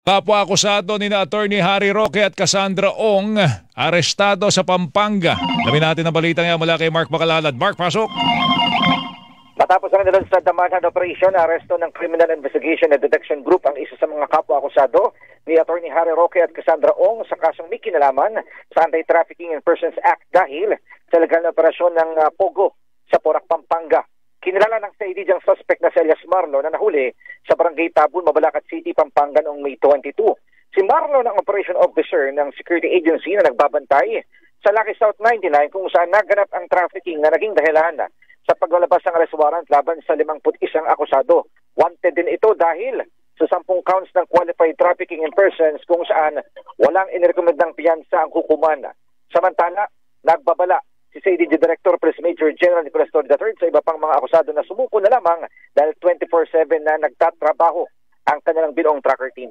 Kapwa akusado ni na Attorney Harry Roque at Cassandra Ong arestado sa Pampanga. Lamin natin ang balita ngayon mula kay Mark Bacalalad. Mark, pasok! Matapos ang nilansad na manhunt operation, aresto ng Criminal Investigation and Detection Group ang isa sa mga kapwa-akusado ni Attorney Harry Roque at Cassandra Ong sa kasong may kinalaman sa Anti-Trafficking in Persons Act dahil sa legal na operasyon ng Pogo sa Porac, Pampanga. Kinilala ng CID ang suspect na si Elias Marlo na nahuli sa Barangay Tabun, Mabalacat City, Pampanga noong May 22. Si Marlo ng operation officer ng security agency na nagbabantay sa Lucky South 99 kung saan naganap ang trafficking na naging dahilan sa paglalabas ng arrest warrant laban sa 51 akusado. Wanted din ito dahil sa 10 counts ng qualified trafficking in persons kung saan walang inirekomendang piyansa ang hukuman. Samantala, nagbabala si CIDG Director Police Major General Nicolas Torre III sa iba pang mga akusado na sumuko na lamang dahil 24/7 na nagtatrabaho ang kanilang binuong tracker team.